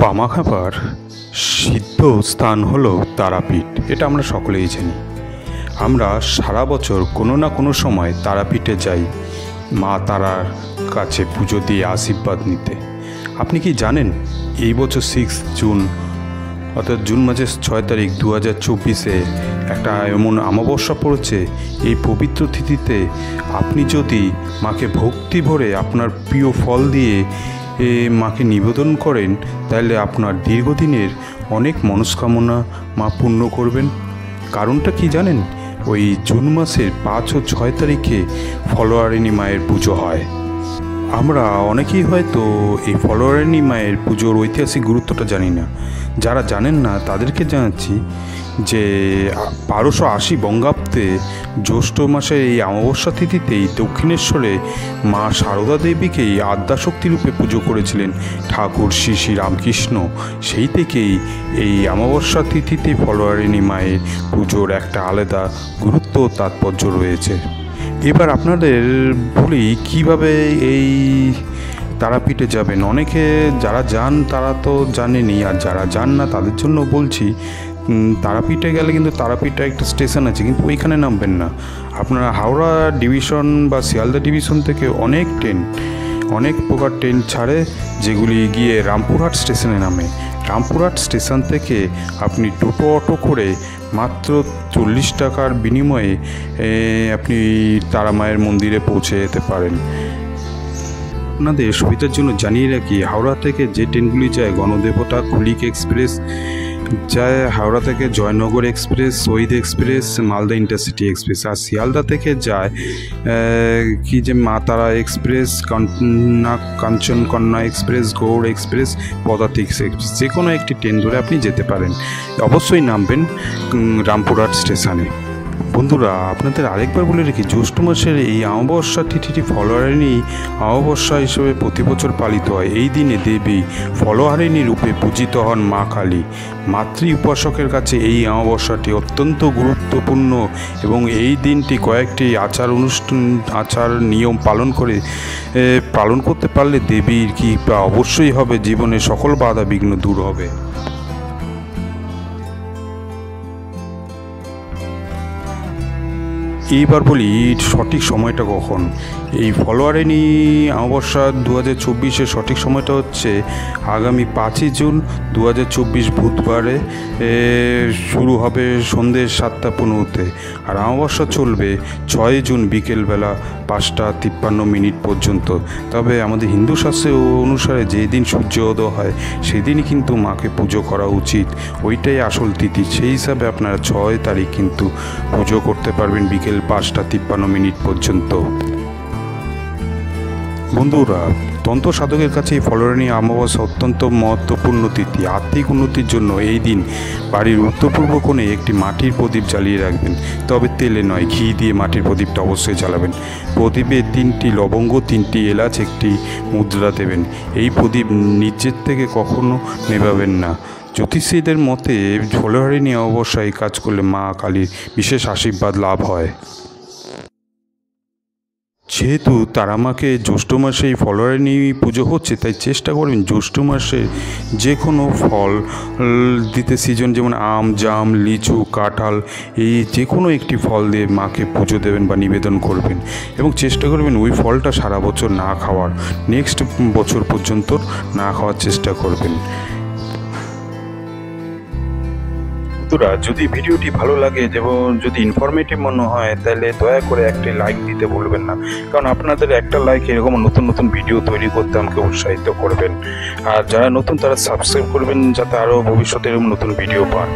পামাখাপার সিদ্ধ স্থান হলো তারাপীঠ। এটা আমরা সকলেই জানি। আমরা সারা বছর কোনো না কোনো সময় তারাপীঠে যাই মা তারার কাছে পুজো দিয়ে আশীর্বাদ নিতে। আপনি কি জানেন এই বছর 6 জুন অর্থাৎ জুন মাসের 6 তারিখ 2024-এ একটা এমন অমাবস্যা পড়েছে। এই পবিত্র তিথিতে আপনি যদি মাকে ভক্তি ভরে আপনার প্রিয় ফল দিয়ে মাকে নিবেদন করেন, তাহলে আপনার দীর্ঘদিনের অনেক মনস্কামনা মা পূর্ণ করবেন। কারণটা কি জানেন? ওই জুন মাসের 5 ও 6 তারিখে ফলোয়ারিণী মায়ের পুজো হয়। আমরা অনেকেই হয়তো এই ফলোয়ারিণী মায়ের পুজোর ঐতিহাসিক গুরুত্বটা জানি না। যারা জানেন না তাদেরকে জানাচ্ছি যে 1280 বঙ্গাব্দে জ্যৈষ্ঠ মাসের এই অমাবস্যা তিথিতেই দক্ষিণেশ্বরে মা সারদা দেবীকেই আদ্যাশক্তি রূপে পুজো করেছিলেন ঠাকুর শ্রী শ্রী রামকৃষ্ণ। সেই থেকেই এই অমাবস্যা তিথিতে ফলোয়ারিণী মায়ের পুজোর একটা আলাদা গুরুত্ব ও তাৎপর্য রয়েছে। এবার আপনাদের বলি কীভাবে এই তারাপীঠে যাবেন। অনেকে যারা যান তারা তো জানেনই, আর যারা যান না তাদের জন্য বলছি, তারাপীঠে গেলে কিন্তু তারাপীঠে একটা স্টেশন আছে, কিন্তু ওইখানে নামবেন না। আপনারা হাওড়া ডিভিশন বা শিয়ালদা ডিভিশন থেকে অনেক প্রকার ট্রেন ছাড়ে, যেগুলি গিয়ে রামপুরহাট স্টেশনে নামে। রামপুরহাট স্টেশন থেকে আপনি টোটো অটো করে মাত্র 40 টাকার বিনিময়ে আপনি তারা মায়ের মন্দিরে পৌঁছে যেতে পারেন। আপনাদের সুবিধার জন্য জানিয়ে রাখি, হাওড়া থেকে যে ট্রেনগুলি যায় গণদেবতা, কুলিক এক্সপ্রেস যায়, হাওড়া থেকে Joynagar express, Shaheed express, Malda intercity express, আর শিয়ালদা থেকে যায় কি যে Maa Tara express, Kanchankanya express, Gour express, Padatik express. যে কোনো একটি ট্রেন ধরে আপনি যেতে পারেন। অবশ্যই নামবেন রামপুরহাট স্টেশনে। বন্ধুরা, আপনাদের আরেকবার বলে রাখি, জ্যৈষ্ঠ মাসের এই অমাবস্যা তিথিটি ফলোহারিণী অমাবস্যা হিসেবে প্রতি বছর পালিত হয়। এই দিনে দেবী ফলোহারিণী রূপে পূজিত হন মা কালী। মাতৃ উপাসকের কাছে এই অমাবস্যাটি অত্যন্ত গুরুত্বপূর্ণ এবং এই দিনটি কয়েকটি আচার নিয়ম পালন করতে পারলে দেবীর কৃপা অবশ্যই হবে, জীবনে সকল বাধা বিঘ্ন দূর হবে। এইবার বলি সঠিক সময়টা কখন। এই ফলোয়ারিণী অমাবস্যা 2024-এর সঠিক সময়টা হচ্ছে আগামী 5ই জুন 2024 বুধবারে শুরু হবে সন্ধ্যে 7:15-তে, আর অমাবস্যা চলবে 6 জুন বিকেলবেলা 5:53 পর্যন্ত। তবে আমাদের হিন্দু শাস্ত্র অনুসারে যেই দিন সূর্য উদয় হয় সেদিনই কিন্তু মাকে পুজো করা উচিত, ওইটাই আসল তিথি। সেই হিসাবে আপনারা 6 তারিখ কিন্তু পুজো করতে পারবেন বিকেল 5:53 পর্যন্ত। বন্ধুরা, তন্ত্র সাধকের কাছে এই ফলোয়ারিণী অমাবস্যা অত্যন্ত মহত্বপূর্ণ তিথি। আর্থিক উন্নতির জন্য এই দিন বাড়ির উত্তর পূর্ব কোণে একটি মাটির প্রদীপ জ্বালিয়ে রাখবেন, তবে তেলে নয়, ঘি দিয়ে মাটির প্রদীপটা অবশ্যই জ্বালাবেন। প্রদীপে 3টি লবঙ্গ, 3টি এলাচ, একটি মুদ্রা দেবেন। এই প্রদীপ নিচের থেকে কখনো নেভাবেন না। জ্যোতিষীদের মতে ফলোয়ারিণী অমাবস্যায় এই কাজ করলে মা কালীর বিশেষ আশীর্বাদ লাভ হয়। যেহেতু তারামাকে জ্যৈষ্ঠ মাসে এই ফলোয়ারিণী পুজো হচ্ছে, তাই চেষ্টা করবেন জ্যৈষ্ঠ মাসে যে কোনো ফল দিতে সিজন, যেমন আম, জাম, লিচু, কাঁঠাল, এই যে কোনো একটি ফল দিয়ে মাকে পুজো দেবেন বা নিবেদন করবেন, এবং চেষ্টা করবেন ওই ফলটা সারা বছর না খাওয়ার, নেক্সট বছর পর্যন্ত না খাওয়ার চেষ্টা করবেন। যদি ভিডিওটি ভালো লাগে এবং যদি ইনফরমেটিভ মনে হয়, তাহলে দয়া করে একটি লাইক দিতে ভুলবেন না, কারণ আপনাদের একটা লাইক এরকম নতুন নতুন ভিডিও তৈরি করতে আমাকে উৎসাহিত করবেন। আর যারা নতুন তারা সাবস্ক্রাইব করবেন, যাতে আরও ভবিষ্যতে এরকম নতুন ভিডিও পান।